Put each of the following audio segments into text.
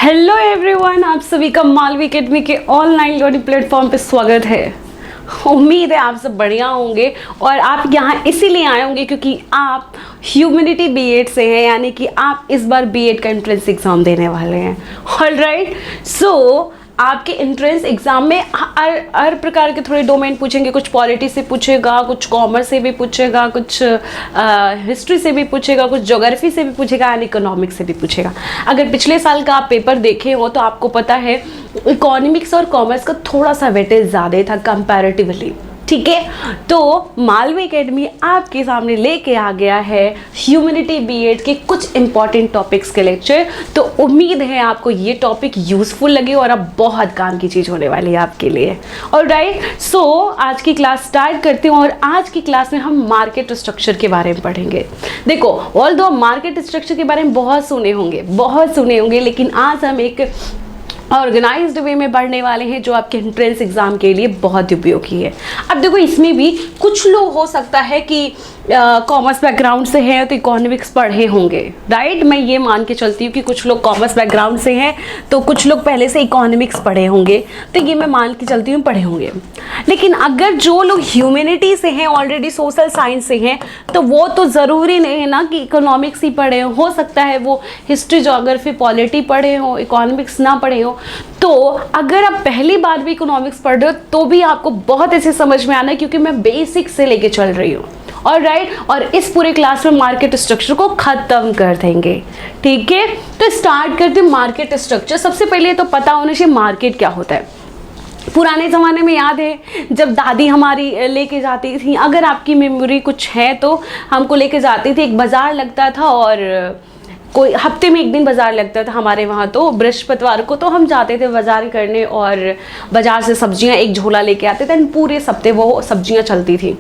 Hello everyone, आप सभी का मालवी अकेडमी के ऑनलाइन लर्निंग प्लेटफॉर्म पे स्वागत है। उम्मीद है आप सब बढ़िया होंगे और आप यहाँ इसीलिए आए होंगे क्योंकि आप ह्यूमैनिटी बीएड से हैं, यानी कि आप इस बार बीएड का एंट्रेंस एग्ज़ाम देने वाले हैं। ऑलराइट, सो आपके एंट्रेंस एग्ज़ाम में हर प्रकार के थोड़े डोमेन पूछेंगे। कुछ पॉलिटी से पूछेगा, कुछ कॉमर्स से भी पूछेगा, कुछ हिस्ट्री से भी पूछेगा, कुछ ज्योग्राफी से भी पूछेगा एंड इकोनॉमिक्स से भी पूछेगा। अगर पिछले साल का आप पेपर देखे हो तो आपको पता है इकोनॉमिक्स और कॉमर्स का थोड़ा सा वेटेज ज़्यादा था कंपैरेटिवली। ठीक है, तो मालवी अकेडमी आपके सामने लेके आ गया है ह्यूमैनिटी बीएड के कुछ इंपॉर्टेंट टॉपिक्स के लेक्चर। तो उम्मीद है आपको ये टॉपिक यूज़फुल लगे और अब बहुत काम की चीज़ होने वाली है आपके लिए। ऑलराइट, सो आज की क्लास स्टार्ट करते हैं और आज की क्लास में हम मार्केट स्ट्रक्चर के बारे में पढ़ेंगे। देखो, ऑल्दो मार्केट स्ट्रक्चर के बारे में बहुत सुने होंगे, लेकिन आज हम एक ऑर्गेनाइज्ड वे में पढ़ने वाले हैं जो आपके एंट्रेंस एग्जाम के लिए बहुत उपयोगी है। अब देखो, इसमें भी कुछ लोग हो सकता है कि कॉमर्स बैकग्राउंड से हैं तो इकोनॉमिक्स पढ़े होंगे। राइट, मैं ये मान के चलती हूँ कि कुछ लोग कॉमर्स बैकग्राउंड से हैं तो कुछ लोग पहले से इकोनॉमिक्स पढ़े होंगे, तो ये मैं मान के चलती हूँ पढ़े होंगे। लेकिन अगर जो लोग ह्यूमैनिटी से हैं, ऑलरेडी सोशल साइंस से हैं, तो वो तो ज़रूरी नहीं है ना कि इकोनॉमिक्स ही पढ़े हो सकता है वो हिस्ट्री, ज्योग्राफी, पॉलिटी पढ़े हो, इकोनॉमिक्स ना पढ़े हो। तो अगर आप पहली बार भी इकोनॉमिक्स पढ़ रहे हो तो भी आपको बहुत ऐसे समझ में आना है, क्योंकि मैं बेसिक से लेके चल रही हूँ। ऑलराइट, और इस पूरे क्लास में मार्केट स्ट्रक्चर को खत्म कर देंगे। ठीक है, तो स्टार्ट करते हैं मार्केट स्ट्रक्चर। सबसे पहले तो पता होना चाहिए मार्केट क्या होता है। पुराने ज़माने में याद है जब दादी हमारी लेके जाती थी, अगर आपकी मेमोरी कुछ है तो हमको लेके जाती थी, एक बाज़ार लगता था और कोई हफ्ते में एक दिन बाज़ार लगता था हमारे वहाँ, तो बृहस्पतिवार को तो हम जाते थे बाज़ार करने और बाज़ार से सब्जियाँ एक झोला लेके आते थे, पूरे हफ्ते वो सब्जियाँ चलती थी।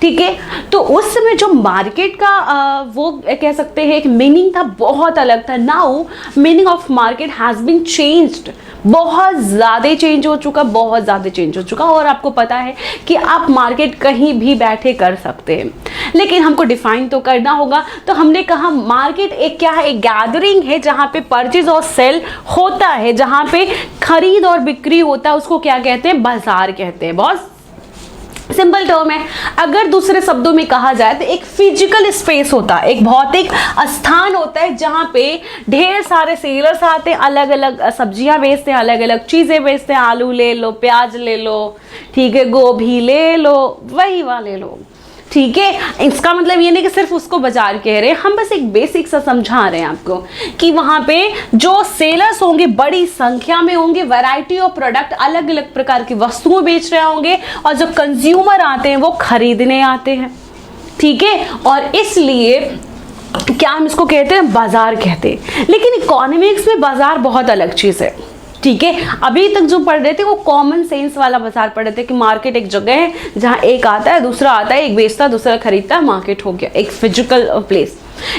ठीक है, तो उस समय जो मार्केट का वो कह सकते हैं एक मीनिंग था, बहुत अलग था। Now meaning of market has been changed, बहुत ज़्यादा चेंज हो चुका और आपको पता है कि आप मार्केट कहीं भी बैठे कर सकते हैं, लेकिन हमको डिफाइन तो करना होगा। तो हमने कहा मार्केट एक क्या है, एक गैदरिंग है जहाँ पे परचेज और सेल होता है, जहाँ पे खरीद और बिक्री होता है, उसको क्या कहते हैं, बाजार कहते हैं। बहुत सिंपल टर्म है। अगर दूसरे शब्दों में कहा जाए तो एक फिजिकल स्पेस होता है, एक भौतिक स्थान होता है जहाँ पे ढेर सारे सेलर्स आते हैं, अलग अलग सब्जियां बेचते हैं, अलग अलग चीज़ें बेचते हैं। आलू ले लो, प्याज ले लो, ठीक है, गोभी ले लो, वही वाले लो। ठीक है, इसका मतलब ये नहीं कि सिर्फ उसको बाजार कह रहे हैं, हम बस एक बेसिक सा समझा रहे हैं आपको कि वहाँ पे जो सेलर्स होंगे बड़ी संख्या में होंगे, वैरायटी ऑफ प्रोडक्ट, अलग अलग प्रकार की वस्तुएं बेच रहे होंगे और जो कंज्यूमर आते हैं वो खरीदने आते हैं। ठीक है, और इसलिए क्या हम इसको कहते हैं, बाजार कहते हैं। लेकिन इकोनॉमिक्स में बाजार बहुत अलग चीज़ है। ठीक है, अभी तक जो पढ़ रहे थे वो कॉमन सेंस वाला बाजार पढ़ रहे थे कि मार्केट एक जगह है जहाँ एक आता है, दूसरा आता है, एक बेचता है, दूसरा खरीदता है, मार्केट हो गया, एक फिजिकल प्लेस।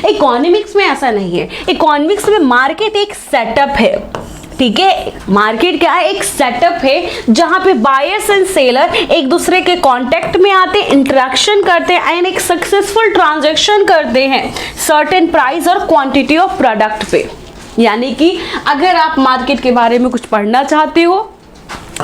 इकोनॉमिक्स में ऐसा नहीं है। इकोनॉमिक्स में मार्केट एक सेटअप है। ठीक है, मार्केट क्या है, एक सेटअप है जहाँ पे बायर्स एंड सेलर एक दूसरे के कांटेक्ट में आते हैं, इंटरेक्शन करते हैं एंड एक सक्सेसफुल ट्रांजैक्शन करते हैं सर्टेन प्राइस और क्वांटिटी ऑफ प्रोडक्ट पे। यानी कि अगर आप मार्केट के बारे में कुछ पढ़ना चाहते हो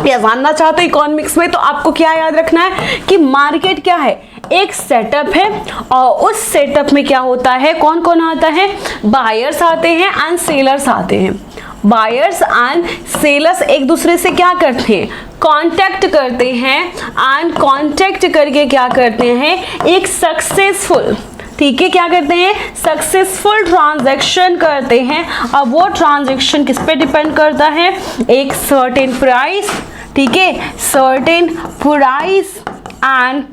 या जानना चाहते हो इकोनॉमिक्स में, तो आपको क्या याद रखना है कि मार्केट क्या है, एक सेटअप है और उस सेटअप में क्या होता है, कौन कौन आता है, बायर्स आते हैं एंड सेलर्स आते हैं। बायर्स एंड सेलर्स एक दूसरे से क्या करते हैं, कांटेक्ट करते हैं एंड कांटेक्ट करके क्या करते हैं, एक सक्सेसफुल, ठीक है, क्या करते हैं, सक्सेसफुल ट्रांजैक्शन करते हैं। अब वो ट्रांजैक्शन किस पे डिपेंड करता है, एक सर्टेन प्राइस, ठीक है, सर्टेन प्राइस एंड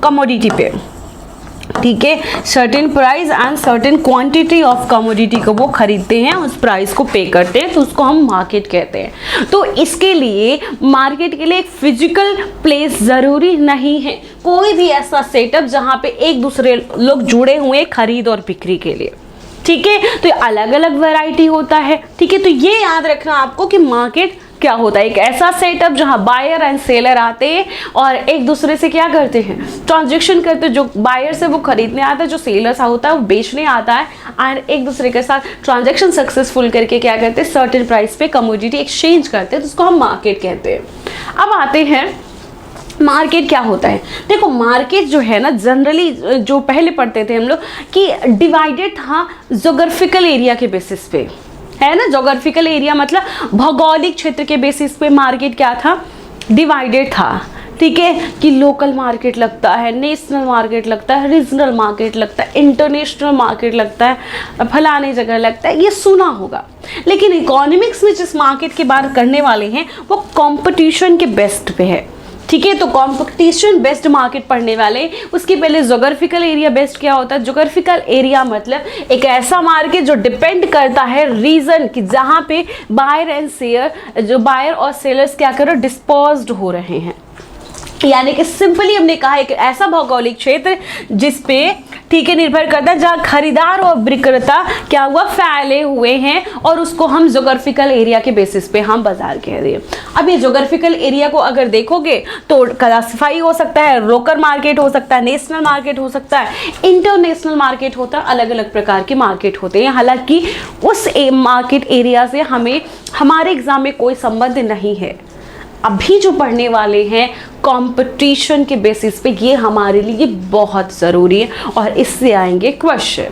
कमोडिटी पे। ठीक है, certain price and certain quantity of commodity को वो खरीदते हैं, उस प्राइस को पे करते हैं, तो उसको हम मार्केट कहते हैं। तो इसके लिए मार्केट के लिए एक फिजिकल प्लेस ज़रूरी नहीं है, कोई भी ऐसा सेटअप जहाँ पे एक दूसरे लोग जुड़े हुए खरीद और बिक्री के लिए। ठीक है, तो अलग अलग वैरायटी होता है। ठीक है, तो ये याद रखना आपको कि मार्केट क्या होता है? एक ऐसा सेटअप जहां बायर एंड सेलर आते हैं और एक दूसरे से क्या करते हैं, ट्रांजैक्शन करते हैं। जो बायर से वो खरीदने आता है, जो सेलर सा होता है वो बेचने आता है, और एक दूसरे के साथ ट्रांजैक्शन सक्सेसफुल करके क्या करते हैं, सर्टेन प्राइस पे कमोडिटी एक्सचेंज करते हैं, तो उसको हम मार्केट कहते हैं। अब आते हैं मार्केट क्या होता है। देखो मार्केट जो है ना, जनरली जो पहले पढ़ते थे हम लोग कि डिवाइडेड था जोग्राफिकल एरिया के बेसिस पे, है ना। जोग्राफिकल एरिया मतलब भौगोलिक क्षेत्र के बेसिस पे मार्केट क्या था, डिवाइडेड था, ठीक है। कि लोकल मार्केट लगता है, नेशनल मार्केट लगता है, रीजनल मार्केट लगता है, इंटरनेशनल मार्केट लगता है, फलाने जगह लगता है, ये सुना होगा। लेकिन इकोनॉमिक्स में जिस मार्केट की बात करने वाले हैं वो कंपटीशन के बेस्ट पे है, ठीक है। तो कंपटीशन बेस्ड मार्केट पढ़ने वाले, उसके पहले जोग्राफिकल एरिया बेस्ड क्या होता है। जोग्राफिकल एरिया मतलब एक ऐसा मार्केट जो डिपेंड करता है रीजन कि जहाँ पे बायर एंड सेलर, जो बायर और सेलर्स क्या कर रहे हो, डिस्पोज्ड हो रहे हैं। यानी कि सिंपली हमने कहा एक ऐसा भौगोलिक क्षेत्र जिसपे, ठीक है, निर्भर करता है जहाँ खरीदार और विक्रेता क्या हुआ, फैले हुए हैं, और उसको हम जोग्राफिकल एरिया के बेसिस पे हम बाजार कह रहे हैं। अब ये जोग्राफिकल एरिया को अगर देखोगे तो क्लासिफाई हो सकता है, लोकल मार्केट हो सकता है, नेशनल मार्केट हो सकता है, इंटरनेशनल मार्केट होता है, अलग अलग प्रकार के मार्केट होते हैं। हालांकि उस मार्केट एरिया से हमें हमारे एग्जाम में कोई संबंध नहीं है। अभी जो पढ़ने वाले हैं कंपटीशन के बेसिस पे, ये हमारे लिए बहुत ज़रूरी है और इससे आएंगे क्वेश्चन,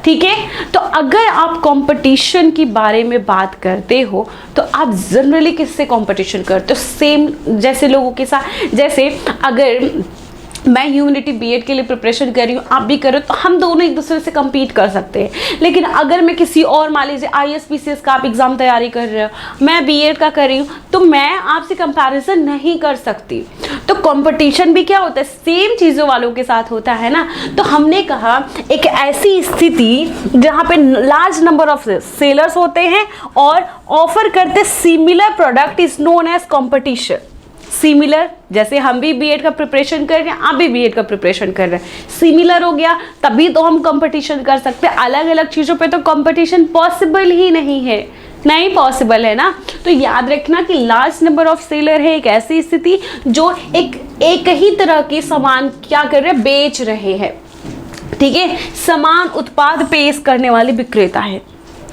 ठीक है। तो अगर आप कंपटीशन के बारे में बात करते हो तो आप जनरली किससे कंपटीशन करते हो, सेम जैसे लोगों के साथ। जैसे अगर मैं ह्यूमैनिटी बीएड के लिए प्रिपरेशन कर रही हूँ, आप भी कर रहे हो, तो हम दोनों एक दूसरे से compete कर सकते हैं। लेकिन अगर मैं किसी और, मान लीजिए ISPCS का आप एग्ज़ाम तैयारी कर रहे हो, मैं बीएड का कर रही हूँ, तो मैं आपसे कंपैरिजन नहीं कर सकती। तो कंपटीशन भी क्या होता है, सेम चीज़ों वालों के साथ होता है ना। तो हमने कहा एक ऐसी स्थिति जहाँ पे लार्ज नंबर ऑफ सेलर्स होते हैं और ऑफर करते similar product is known as competition. Similar, जैसे हम भी बीएड का प्रिपरेशन कर रहे हैं, आप भी बीएड का प्रिपरेशन कर रहे हैं, सिमिलर हो गया तभी तो हम कंपटीशन कर सकते हैं। अलग अलग चीज़ों पे तो कंपटीशन पॉसिबल ही नहीं है, नहीं पॉसिबल है ना। तो याद रखना कि लार्ज नंबर ऑफ सेलर है एक ऐसी स्थिति जो एक ही तरह के सामान क्या कर रहे हैं, बेच रहे हैं, ठीक है। समान उत्पाद पेश करने वाले विक्रेता है,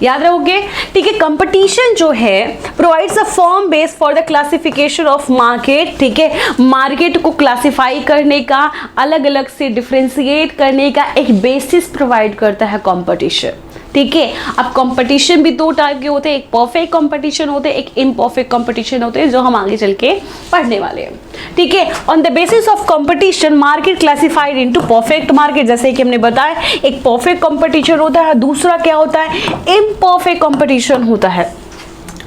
याद रखोगे, ठीक है। कंपटीशन जो है provides a form base for the classification of market, ठीक है। मार्केट को क्लासिफाई करने का, अलग अलग से डिफ्रेंशिएट करने का एक बेसिस प्रोवाइड करता है कंपटीशन, ठीक है। अब कंपटीशन भी दो टाइप के होते हैं, एक परफेक्ट कंपटीशन होते हैं, एक इम्परफेक्ट कंपटीशन होते हैं, जो हम आगे चल के पढ़ने वाले हैं, ठीक है। On the basis of competition market classified into perfect market, जैसे कि हमने बताया एक परफेक्ट कंपटीशन होता है, दूसरा क्या होता है, इम्परफेक्ट कंपटीशन होता है,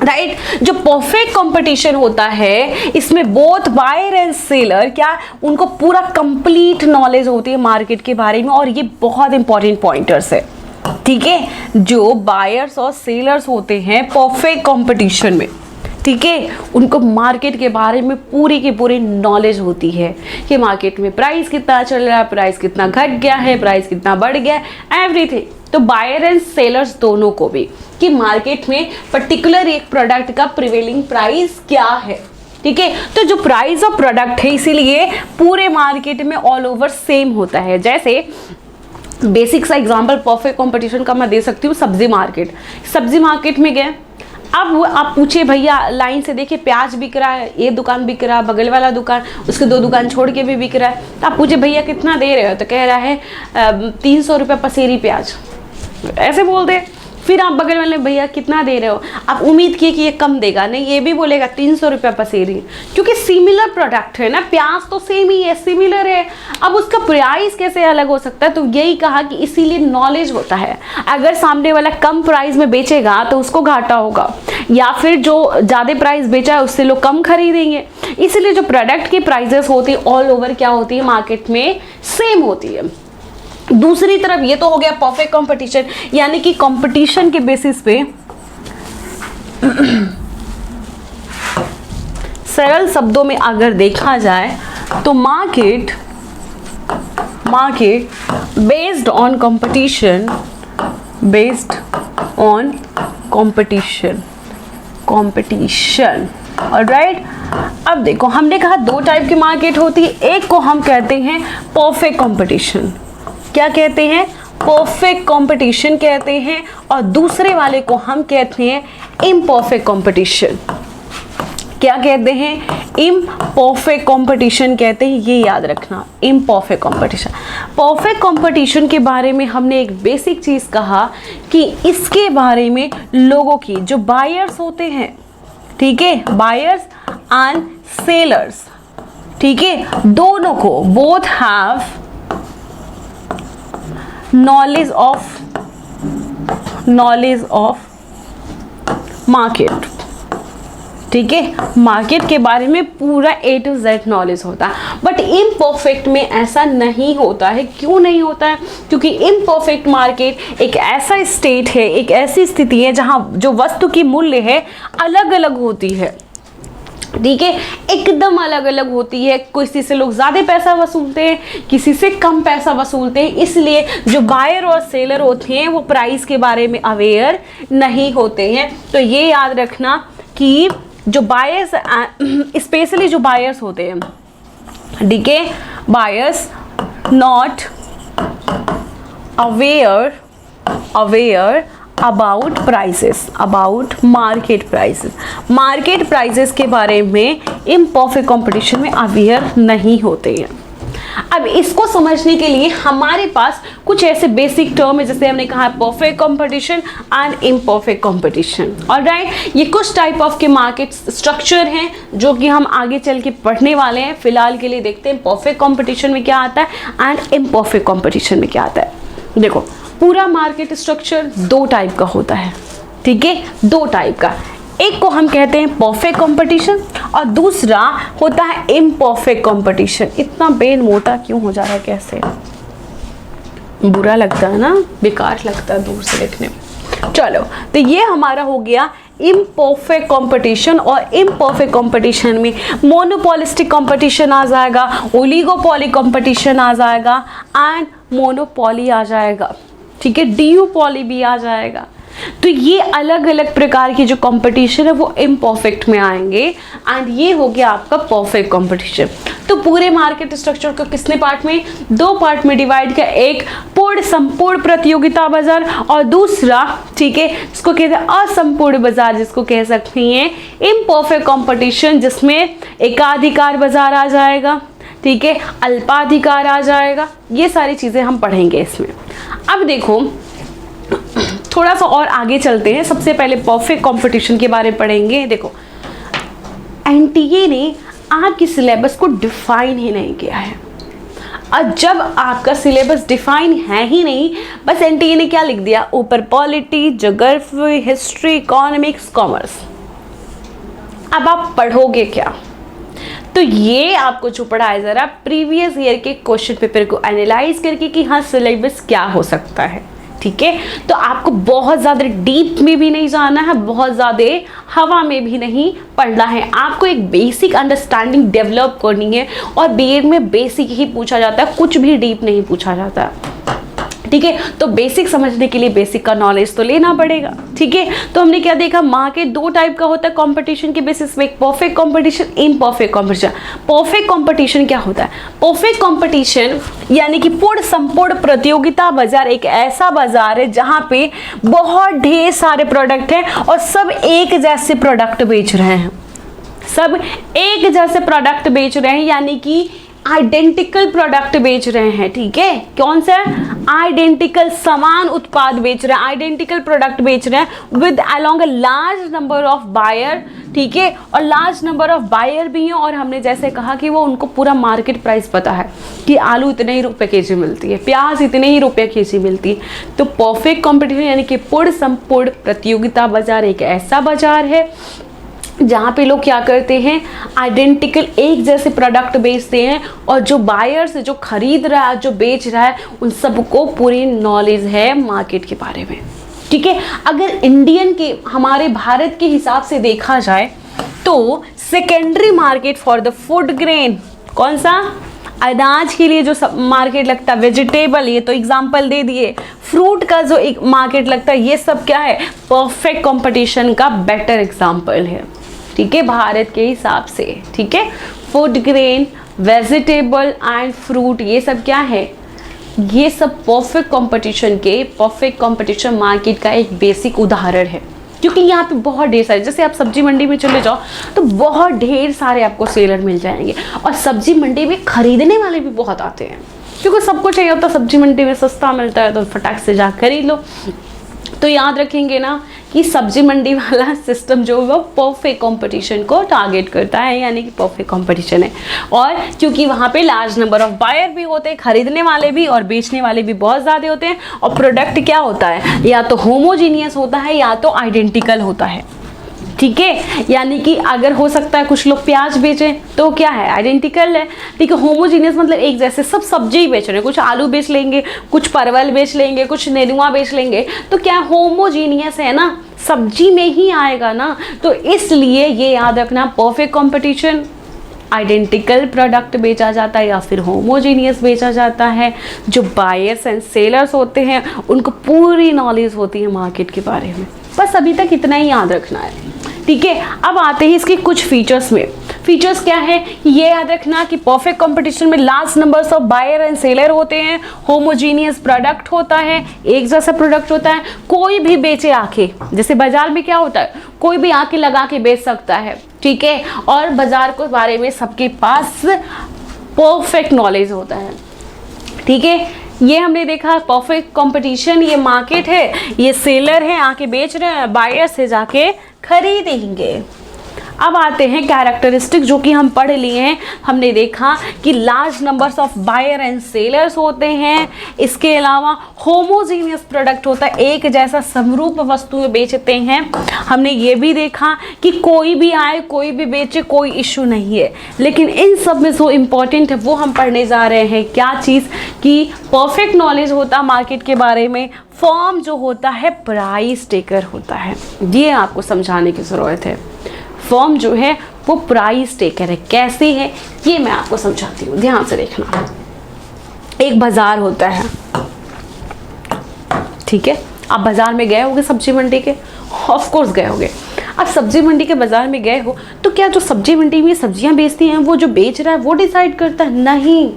राइट। जो परफेक्ट कंपटीशन होता है इसमें बोथ बायर एंड सेलर क्या, उनको पूरा कंप्लीट नॉलेज होती है मार्केट के बारे में, और ये बहुत इंपॉर्टेंट पॉइंटर्स है, ठीक है। जो बायर्स और सेलर्स होते हैं परफेक्ट कंपटीशन में, ठीक है, उनको मार्केट के बारे में पूरी की पूरी नॉलेज होती है कि मार्केट में प्राइस कितना चल रहा है, प्राइस कितना घट गया है, प्राइस कितना बढ़ गया है, एवरीथिंग। तो बायर एंड सेलर्स दोनों को भी कि मार्केट में पर्टिकुलर एक प्रोडक्ट का प्रिवेलिंग प्राइस क्या है, ठीक है। तो जो प्राइस ऑफ प्रोडक्ट है इसीलिए पूरे मार्केट में ऑल ओवर सेम होता है। जैसे बेसिक सा एग्जांपल परफेक्ट कंपटीशन का मैं दे सकती हूँ, सब्जी मार्केट। सब्जी मार्केट में गए, अब आप पूछे भैया लाइन से देखिए प्याज बिक रहा है, ये दुकान बिक रहा है, बगल वाला दुकान, उसके दो दुकान छोड़ के भी बिक रहा है, तो आप पूछे भैया कितना दे रहे हो, तो कह रहा है 300 रुपये पसेरी प्याज, ऐसे बोल दे। फिर आप बगल वाले भैया कितना दे रहे हो, आप उम्मीद किए कि ये कम देगा, नहीं ये भी बोलेगा 300 रुपये पसेरी, क्योंकि सिमिलर प्रोडक्ट है ना, प्याज तो सेम ही है, सिमिलर है, अब उसका प्राइस कैसे अलग हो सकता है। तो यही कहा कि इसीलिए नॉलेज होता है, अगर सामने वाला कम प्राइस में बेचेगा तो उसको घाटा होगा, या फिर जो ज़्यादा प्राइस बेचा है उससे लोग कम खरीदेंगे। इसीलिए जो प्रोडक्ट की प्राइजेस होती है ऑल ओवर क्या होती है, मार्केट में सेम होती है। दूसरी तरफ ये तो हो गया परफेक्ट कंपटीशन, यानी कि कंपटीशन के बेसिस पे सरल शब्दों में अगर देखा जाए तो market based on competition, alright. अब देखो हमने कहा दो टाइप की मार्केट होती है, एक को हम कहते हैं परफेक्ट कंपटीशन, क्या कहते हैं, परफेक्ट कंपटीशन कहते हैं, और दूसरे वाले को हम कहते हैं इम्परफेक्ट कंपटीशन। क्या कहते हैं, इम्परफेक्ट कंपटीशन कहते हैं, ये याद रखना, इम्परफेक्ट कंपटीशन। परफेक्ट कंपटीशन के बारे में हमने एक बेसिक चीज़ कहा कि इसके बारे में लोगों की जो बायर्स होते हैं, ठीक है, बायर्स एंड सेलर्स, ठीक है, दोनों को both have knowledge of market, ठीक है, मार्केट के बारे में पूरा A to Z नॉलेज होता है। बट इम्परफेक्ट में ऐसा नहीं होता है। क्यों नहीं होता है? क्योंकि इम्परफेक्ट मार्केट एक ऐसा स्टेट है, एक ऐसी स्थिति है जहां जो वस्तु की मूल्य है अलग अलग होती है, ठीक है, एकदम अलग अलग होती है। किसी से लोग ज़्यादा पैसा वसूलते हैं, किसी से कम पैसा वसूलते हैं, इसलिए जो बायर और सेलर होते हैं वो प्राइस के बारे में अवेयर नहीं होते हैं। तो ये याद रखना कि जो बायर्स, स्पेशली जो बायर्स होते हैं, ठीक है, buyers not aware about prices, about market prices के बारे में इम्परफेक्ट कंपटीशन में अवेयर नहीं होते हैं। अब इसको समझने के लिए हमारे पास कुछ ऐसे बेसिक टर्म है, जैसे हमने कहा perfect competition and imperfect competition, alright. ये कुछ टाइप ऑफ के मार्केट स्ट्रक्चर हैं जो कि हम आगे चल के पढ़ने वाले हैं। फिलहाल के लिए देखते हैं परफेक्ट कंपटीशन में क्या आता है एंड इम्परफेक्ट कंपटीशन में क्या आता है। देखो पूरा मार्केट स्ट्रक्चर दो टाइप का होता है, ठीक है, दो टाइप का। एक को हम कहते हैं परफेक्ट कंपटीशन और दूसरा होता है इम्परफेक्ट कंपटीशन। इतना बेन मोटा क्यों हो जा रहा है, कैसे बुरा लगता है ना, बेकार लगता है दूर से देखने में। चलो तो ये हमारा हो गया इम्परफेक्ट कंपटीशन। और इम्परफेक्ट कंपटीशन में मोनोपोलिस्टिक कंपटीशन आ जाएगा, ओलिगोपोली कंपटीशन आ जाएगा एंड मोनोपोली आ जाएगा, ठीक है, डुओपोली भी आ जाएगा। तो ये अलग अलग प्रकार की जो कंपटीशन है वो इम्परफेक्ट में आएंगे एंड ये हो गया आपका परफेक्ट कंपटीशन। तो पूरे मार्केट स्ट्रक्चर को किसने पार्ट में, दो पार्ट में डिवाइड किया, एक पूर्ण संपूर्ण प्रतियोगिता बाजार और दूसरा, ठीक है, जिसको कहते हैं असंपूर्ण बाजार, जिसको कह सकते हैं इम्परफेक्ट कंपटीशन, जिसमें एकाधिकार बाजार आ जाएगा, ठीक है, अल्पाधिकार आ जाएगा। ये सारी चीजें हम पढ़ेंगे इसमें। अब देखो थोड़ा सा और आगे चलते हैं। सबसे पहले परफेक्ट कंपटीशन के बारे में पढ़ेंगे। देखो एनटीए ने आपके सिलेबस को डिफाइन ही नहीं किया है, और जब आपका सिलेबस डिफाइन है ही नहीं, बस एनटीए ने क्या लिख दिया ऊपर, polity, geography, history, economics, commerce. अब आप पढ़ोगे क्या? तो ये आपको जो पढ़ाया जा रहा है प्रीवियस ईयर के क्वेश्चन पेपर को एनालाइज करके कि हाँ सिलेबस क्या हो सकता है, ठीक है। तो आपको बहुत ज़्यादा डीप में भी नहीं जाना है, बहुत ज़्यादा हवा में भी नहीं पढ़ना है। आपको एक बेसिक अंडरस्टैंडिंग डेवलप करनी है, और बीएड में बेसिक ही पूछा जाता है, कुछ भी डीप नहीं पूछा जाता, ठीक है। तो बेसिक समझने के लिए बेसिक का नॉलेज तो लेना पड़ेगा, ठीक है। तो हमने क्या देखा, मार्केट दो टाइप का होता है कंपटीशन के बेसिस में, perfect competition, imperfect competition. Perfect competition क्या होता है? परफेक्ट कंपटीशन यानी कि पूर्ण संपूर्ण प्रतियोगिता बाजार एक ऐसा बाजार है जहां पे बहुत ढेर सारे प्रोडक्ट हैं और सब एक जैसे प्रोडक्ट बेच रहे हैं, सब एक जैसे प्रोडक्ट बेच रहे हैं, यानी कि आइडेंटिकल प्रोडक्ट बेच रहे हैं, ठीक है। कौन सा? आइडेंटिकल समान उत्पाद बेच रहे हैं, आइडेंटिकल प्रोडक्ट बेच रहे हैं with along a large number of buyer, ठीक है। और लार्ज नंबर ऑफ बायर भी हैं, और हमने जैसे कहा कि वो उनको पूरा मार्केट प्राइस पता है कि आलू इतने ही रुपए केजी मिलती है, प्याज इतने ही रुपए केजी मिलती है। तो परफेक्ट कंपटीशन यानी कि पूर्ण संपूर्ण प्रतियोगिता बाजार एक ऐसा बाजार है जहाँ पे लोग क्या करते हैं, आइडेंटिकल एक जैसे प्रोडक्ट बेचते हैं, और जो बायर्स, जो खरीद रहा है, जो बेच रहा है, उन सबको पूरी नॉलेज है मार्केट के बारे में, ठीक है। अगर इंडियन के, हमारे भारत के हिसाब से देखा जाए तो secondary market for the food grain, कौन सा? अनाज के लिए जो सब मार्केट लगता है, वेजिटेबल, ये तो एग्जाम्पल दे दिए। फ्रूट का जो एक मार्केट लगता है, ये सब क्या है? परफेक्ट कंपटीशन का बेटर एग्जाम्पल है, ठीक है, भारत के हिसाब से, ठीक है। Food grain, vegetable and fruit, ये सब क्या है, ये सब परफेक्ट कंपटीशन मार्केट का एक बेसिक उदाहरण है। क्योंकि यहाँ पे बहुत ढेर सारे, जैसे आप सब्जी मंडी में चले जाओ तो बहुत ढेर सारे आपको सेलर मिल जाएंगे, और सब्जी मंडी में खरीदने वाले भी बहुत आते हैं, क्योंकि सबको चाहिए होता है सब्जी मंडी में सस्ता मिलता है तो फटाक से जा खरीद लो। तो याद रखेंगे ना कि सब्जी मंडी वाला सिस्टम जो है वो परफेक्ट कंपटीशन को टारगेट करता है, यानी कि परफेक्ट कंपटीशन है। और क्योंकि वहाँ पे लार्ज नंबर ऑफ बायर भी होते हैं, खरीदने वाले भी और बेचने वाले भी बहुत ज़्यादा होते हैं, और प्रोडक्ट क्या होता है, या तो होमोजीनियस होता है या तो आइडेंटिकल होता है, ठीक है। यानी कि अगर हो सकता है कुछ लोग प्याज बेचें तो क्या है, आइडेंटिकल है, ठीक है। होमोजीनियस मतलब एक जैसे सब सब्जी ही बेच रहे हैं, कुछ आलू बेच लेंगे, कुछ परवल बेच लेंगे, कुछ नेनुआ बेच लेंगे, तो क्या होमोजीनियस है ना, सब्जी में ही आएगा ना। तो इसलिए ये याद रखना, परफेक्ट कंपटीशन, आइडेंटिकल प्रोडक्ट बेचा जाता है या फिर होमोजीनियस बेचा जाता है। जो बायर्स एंड सेलर्स होते हैं उनको पूरी नॉलेज होती है मार्केट के बारे में। बस अभी तक इतना ही याद रखना है, ठीक है। अब आते हैं इसके कुछ फीचर्स में। फीचर्स क्या है, ये याद रखना कि परफेक्ट कंपटीशन में large numbers of buyer and seller होते हैं, होमोजीनियस प्रोडक्ट होता है, एक जैसा प्रोडक्ट होता है, कोई भी बेचे आके, जैसे बाजार में क्या होता है, कोई भी आके लगा के बेच सकता है, ठीक है। और बाजार के बारे में सबके पास परफेक्ट नॉलेज होता है, ठीक है। ये हमने देखा परफेक्ट कंपटीशन, ये मार्केट है, ये सेलर है आके बेच रहे हैं, बायर से जाके खरीदेंगे। अब आते हैं कैरेक्टरिस्टिक जो कि हम पढ़ लिए हैं। हमने देखा कि large numbers of buyer and sellers होते हैं, इसके अलावा होमोजीनियस प्रोडक्ट होता है, एक जैसा समरूप वस्तुएं बेचते हैं। हमने ये भी देखा कि कोई भी आए कोई भी बेचे कोई इशू नहीं है। लेकिन इन सब में जो इम्पोर्टेंट है वो हम पढ़ने जा रहे हैं, क्या चीज़, कि परफेक्ट नॉलेज होता है मार्केट के बारे में, फर्म जो होता है प्राइस टेकर होता है, ये आपको समझाने की ज़रूरत है। फर्म जो है वो प्राइस टेकर है, कैसे है ये मैं आपको समझाती हूँ, ध्यान से देखना। एक बाजार होता है, ठीक है, आप बाजार में गए होगे सब्जी मंडी के, ऑफ कोर्स गए होगे। अब सब्जी मंडी के बाजार में गए हो तो क्या जो सब्जी मंडी में सब्जियां बेचती हैं वो जो बेच रहा है वो डिसाइड करता है? नहीं,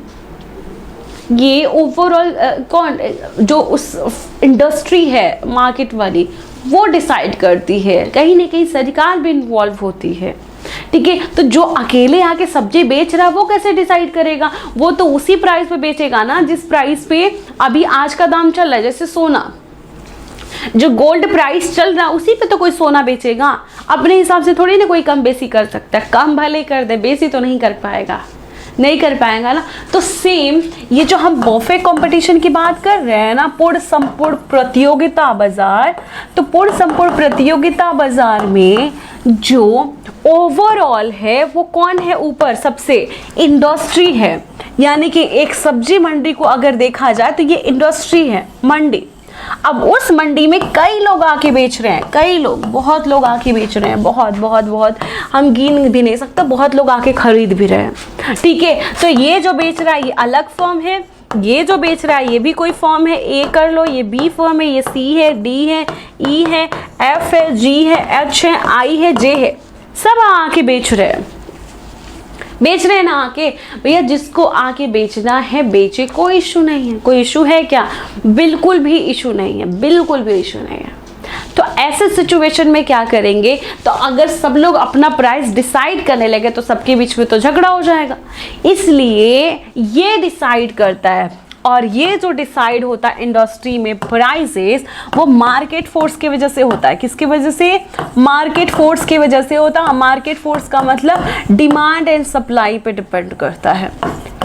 ये ओवरऑल कौन, जो उस इंडस्ट्री है मार्केट वाली वो डिसाइड करती है, कहीं ना कहीं सरकार भी इन्वॉल्व होती है, ठीक है। तो जो अकेले आके सब्जी बेच रहा है वो कैसे डिसाइड करेगा, वो तो उसी प्राइस पे बेचेगा ना जिस प्राइस पे अभी आज का दाम चल रहा है। जैसे सोना, जो गोल्ड प्राइस चल रहा है उसी पे तो कोई सोना बेचेगा, अपने हिसाब से थोड़ी ना कोई कम बेसी कर सकता है, कम भले कर दे बेसी तो नहीं कर पाएगा ना। तो सेम ये जो हम परफेक्ट कंपटीशन की बात कर रहे हैं ना, पूर्ण संपूर्ण प्रतियोगिता बाजार, तो पूर्ण संपूर्ण प्रतियोगिता बाजार में जो ओवरऑल है वो कौन है, ऊपर सबसे इंडस्ट्री है। यानी कि एक सब्जी मंडी को अगर देखा जाए तो ये इंडस्ट्री है, मंडी। अब उस मंडी में कई लोग आके बेच रहे हैं, कई लोग, बहुत लोग आके बेच रहे हैं, बहुत बहुत बहुत, हम गिन भी नहीं सकते, बहुत लोग आके खरीद भी रहे हैं, ठीक है। तो ये जो बेच रहा है ये अलग फर्म है, ये जो बेच रहा है ये भी कोई फर्म है, ए कर लो, ये बी फर्म है, ये सी है, डी है, ई है, एफ है, जी है, एच है, आई है, जे है, सब आके बेच रहे हैं ना आके। भैया जिसको आके बेचना है बेचे, कोई इशू नहीं है। कोई इशू है क्या? बिल्कुल भी इशू नहीं है, बिल्कुल भी इशू नहीं है। तो ऐसे सिचुएशन में क्या करेंगे, तो अगर सब लोग अपना प्राइस डिसाइड करने लगे तो सबके बीच में तो झगड़ा हो जाएगा। इसलिए ये डिसाइड करता है, और ये जो डिसाइड होता है इंडस्ट्री में प्राइसेस, वो मार्केट फोर्स की वजह से होता है। किसकी वजह से? मार्केट फोर्स की वजह से होता है। मार्केट फोर्स का मतलब डिमांड एंड सप्लाई पे डिपेंड करता है।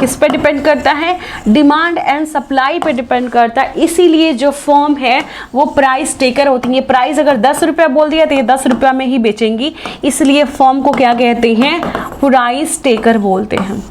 किस पे डिपेंड करता है? डिमांड एंड सप्लाई पे डिपेंड करता है। इसीलिए जो फर्म है वो प्राइस टेकर होती है। प्राइस अगर 10 रुपया बोल दिया तो ये 10 रुपया में ही बेचेंगी, इसलिए फर्म को क्या कहते हैं? प्राइस टेकर बोलते हैं।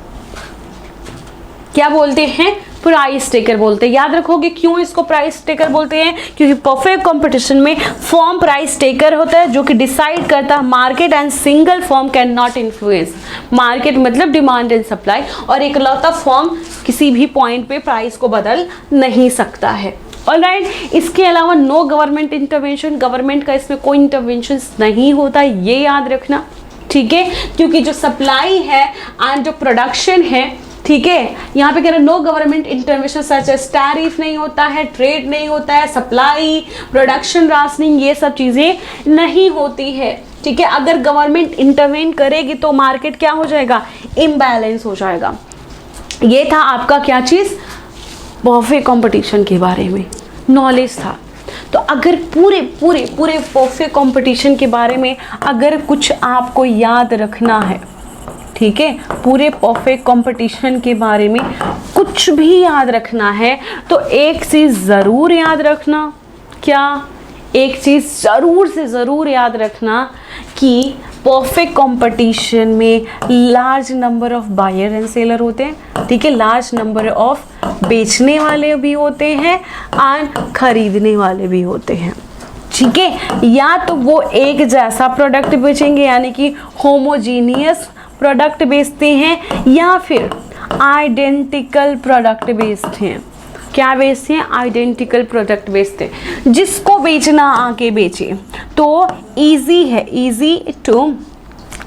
क्या बोलते हैं? प्राइस टेकर बोलते हैं। याद रखोगे क्यों इसको प्राइस टेकर बोलते हैं? क्योंकि परफेक्ट कंपटीशन में फर्म प्राइस टेकर होता है, जो कि डिसाइड करता है market, and single firm can not influence market, मतलब डिमांड एंड सप्लाई, और इकलौता फर्म किसी भी पॉइंट पे प्राइस को बदल नहीं सकता है। ऑलराइट, इसके अलावा नो गवर्नमेंट इंटरवेंशन, गवर्नमेंट का इसमें कोई इंटरवेंशन नहीं होता, ये याद रखना, ठीक है, क्योंकि जो सप्लाई है एंड जो प्रोडक्शन है, ठीक है, यहाँ पे कह रहे no government intervention such as tariff नहीं होता है, ट्रेड नहीं होता है, सप्लाई, प्रोडक्शन, राशनिंग, ये सब चीज़ें नहीं होती है, ठीक है। अगर गवर्नमेंट इंटरवेन करेगी तो मार्केट क्या हो जाएगा, इम्बैलेंस हो जाएगा। ये था आपका क्या चीज़, परफेक्ट कंपटीशन के बारे में नॉलेज था। तो अगर पूरे पूरे पूरे परफेक्ट कंपटीशन के बारे में अगर कुछ आपको याद रखना है, ठीक है, पूरे परफेक्ट कंपटीशन के बारे में कुछ भी याद रखना है तो एक चीज़ ज़रूर याद रखना, क्या, एक चीज़ ज़रूर से ज़रूर याद रखना कि परफेक्ट कंपटीशन में large number of buyer and seller होते हैं, ठीक है, लार्ज नंबर ऑफ बेचने वाले भी होते हैं एंड खरीदने वाले भी होते हैं, ठीक है। या तो वो एक जैसा प्रोडक्ट बेचेंगे यानी कि होमोजीनियस प्रोडक्ट बेचते हैं, या फिर आइडेंटिकल प्रोडक्ट बेचते हैं। क्या बेचते हैं, आइडेंटिकल प्रोडक्ट बेचते हैं। जिसको बेचना आके बेचे, तो इजी है, easy to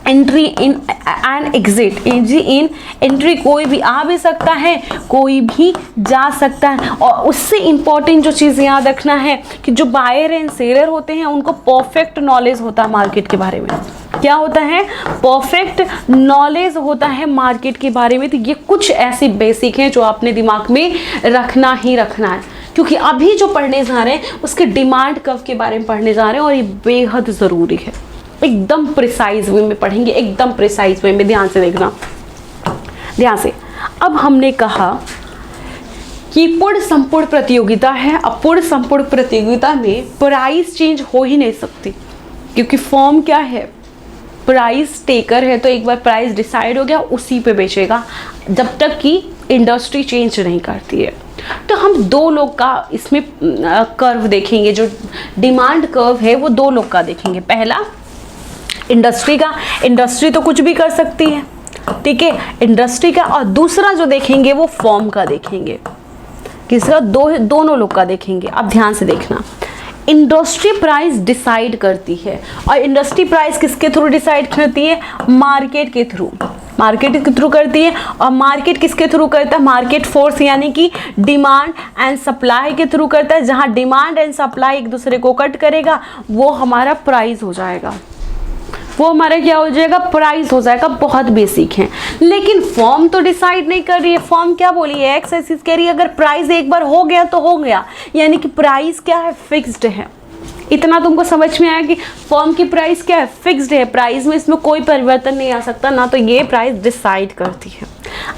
entry in and exit, easy in entry, कोई भी आ भी सकता है, कोई भी जा सकता है। और उससे इम्पॉर्टेंट जो चीज़ याद रखना है कि जो बायर एंड सेलर होते हैं उनको परफेक्ट नॉलेज होता है मार्केट के बारे में। क्या होता है, परफेक्ट नॉलेज होता है मार्केट के बारे में। तो ये कुछ ऐसी बेसिक हैं जो आपने दिमाग में रखना ही रखना है, क्योंकि अभी जो पढ़ने जा रहे हैं उसके डिमांड कर्व के बारे में पढ़ने जा रहे हैं और ये बेहद ज़रूरी है। एकदम प्रिसाइज वे में पढ़ेंगे, एकदम प्रिसाइज वे में, ध्यान से देखना, ध्यान से। अब हमने कहा कि पूर्ण संपूर्ण प्रतियोगिता है। अब पूर्ण संपूर्ण प्रतियोगिता में प्राइस चेंज हो ही नहीं सकती, क्योंकि फॉर्म क्या है, प्राइस टेकर है। तो एक बार प्राइस डिसाइड हो गया उसी पे बेचेगा जब तक कि इंडस्ट्री चेंज नहीं करती है। तो हम दो लोग का इसमें कर्व देखेंगे, जो डिमांड कर्व है वो दो लोग का देखेंगे। पहला इंडस्ट्री का, इंडस्ट्री तो कुछ भी कर सकती है, ठीक है, इंडस्ट्री का। और दूसरा जो देखेंगे वो फॉर्म का देखेंगे, किसका, दोनों लोग का देखेंगे। अब ध्यान से देखना, इंडस्ट्री प्राइस डिसाइड करती है, और इंडस्ट्री प्राइस किसके थ्रू डिसाइड करती है, मार्केट के थ्रू, मार्केट के थ्रू करती है। और मार्केट किसके थ्रू करता है, मार्केट फोर्स यानी कि डिमांड एंड सप्लाई के थ्रू करता है। जहां डिमांड एंड सप्लाई एक दूसरे को कट करेगा वो हमारा प्राइस हो जाएगा, वो हमारा क्या हो जाएगा, प्राइस हो जाएगा। बहुत बेसिक है, लेकिन फॉर्म तो डिसाइड नहीं कर रही है। फॉर्म क्या बोली है, एक्स एक्सिस कह रही है अगर प्राइस एक बार हो गया तो हो गया, यानी कि प्राइस क्या है, फिक्स्ड है। इतना तुमको समझ में आया कि फॉर्म की प्राइस क्या है, फिक्स्ड है, प्राइस में इसमें कोई परिवर्तन नहीं आ सकता, ना तो ये प्राइस डिसाइड करती है।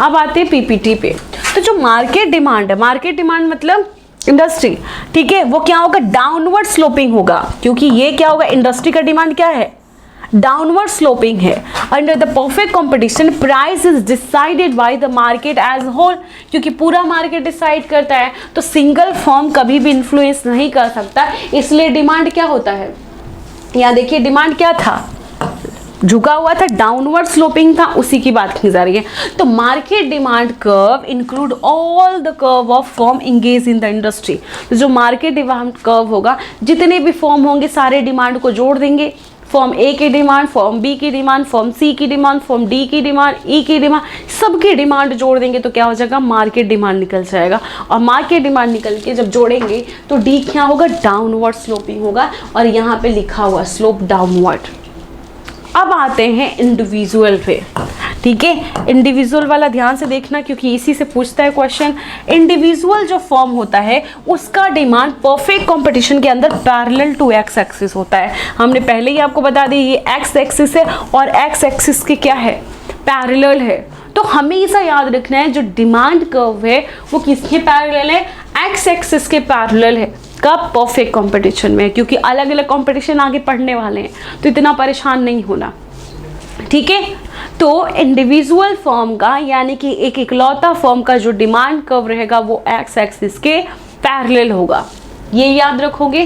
अब आते हैं पीपीटी पे। तो जो मार्केट डिमांड है, मार्केट डिमांड मतलब इंडस्ट्री, ठीक है, वो क्या होगा, डाउनवर्ड स्लोपिंग होगा, क्योंकि ये क्या होगा, इंडस्ट्री का डिमांड क्या है, डाउनवर्ड स्लोपिंग है। Under the perfect competition price is decided by the market as whole, क्योंकि पूरा मार्केट डिसाइड करता है, तो सिंगल फॉर्म कभी भी इन्फ्लुएंस नहीं कर सकता। इसलिए डिमांड क्या होता है, यहाँ देखिए डिमांड क्या था, झुका हुआ था, डाउनवर्ड स्लोपिंग था, उसी की बात की जा रही है। तो market demand curve include all the curve of form engage in the industry. जो मार्केट डिमांड कर्व होगा, जितने भी फॉर्म होंगे सारे डिमांड को जोड़ देंगे। फॉर्म ए की डिमांड, फॉर्म बी की डिमांड, फॉर्म सी की डिमांड, फॉर्म डी की डिमांड, ई की डिमांड, सबकी डिमांड जोड़ देंगे तो क्या हो जाएगा, मार्केट डिमांड निकल जाएगा। और मार्केट डिमांड निकल के जब जोड़ेंगे तो डी क्या होगा, डाउनवर्ड स्लोपिंग होगा, और यहाँ पे लिखा हुआ स्लोप डाउनवर्ड। अब आते हैं इंडिविजुअल पे, ठीक है, इंडिविजुअल वाला ध्यान से देखना क्योंकि इसी से पूछता है क्वेश्चन। इंडिविजुअल जो फॉर्म होता है उसका डिमांड परफेक्ट कंपटीशन के अंदर पैरेलल टू एक्स एक्सिस होता है। हमने पहले ही आपको बता दी ये एक्स एक्सिस है और एक्स एक्सिस के क्या है, पैरेलल है। तो हमेशा याद रखना है जो डिमांड कर्व है वो किसके पैरेलल है, एक्स एक्सिस के पैरेलल है। कब, परफेक्ट कंपटीशन में, क्योंकि अलग अलग कंपटीशन आगे पढ़ने वाले हैं तो इतना परेशान नहीं होना, ठीक है। तो इंडिविजुअल फॉर्म का यानी कि एक इकलौता फॉर्म का जो डिमांड कर्व रहेगा वो एक्स एक्सिस के पैरेलल होगा। ये याद रखोगे,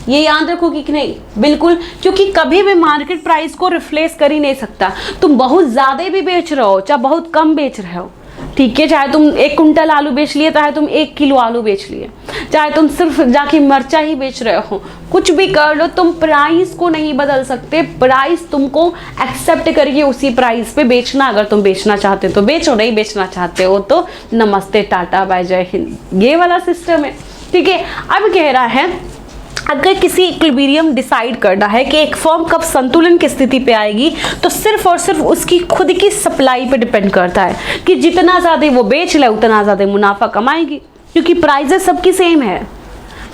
ये याद रखोगे कि नहीं, बिल्कुल, क्योंकि कभी भी मार्केट प्राइस को रिफ्लेस कर ही नहीं सकता। तुम बहुत ज़्यादा भी बेच रहे हो चाहे बहुत कम बेच रहे हो, ठीक है, चाहे तुम 1 कुंटल आलू बेच लिए, चाहे तुम 1 किलो आलू बेच लिए, चाहे तुम सिर्फ जाके मिर्चा ही बेच रहे हो, कुछ भी कर लो, तुम प्राइस को नहीं बदल सकते। प्राइस तुमको एक्सेप्ट करके उसी प्राइस पे बेचना। अगर तुम बेचना चाहते हो तो बेचो, नहीं बेचना चाहते हो तो नमस्ते टाटा बाय जय हिंद, ये वाला सिस्टम है। ठीक है, अब कह रहा है अगर किसी इक्विलिब्रियम डिसाइड करना है कि एक फर्म कब संतुलन की स्थिति पे आएगी, तो सिर्फ और सिर्फ उसकी खुद की सप्लाई पे डिपेंड करता है कि जितना ज़्यादा वो बेच ले उतना ज़्यादा मुनाफा कमाएगी, क्योंकि प्राइजेस सबकी सेम है।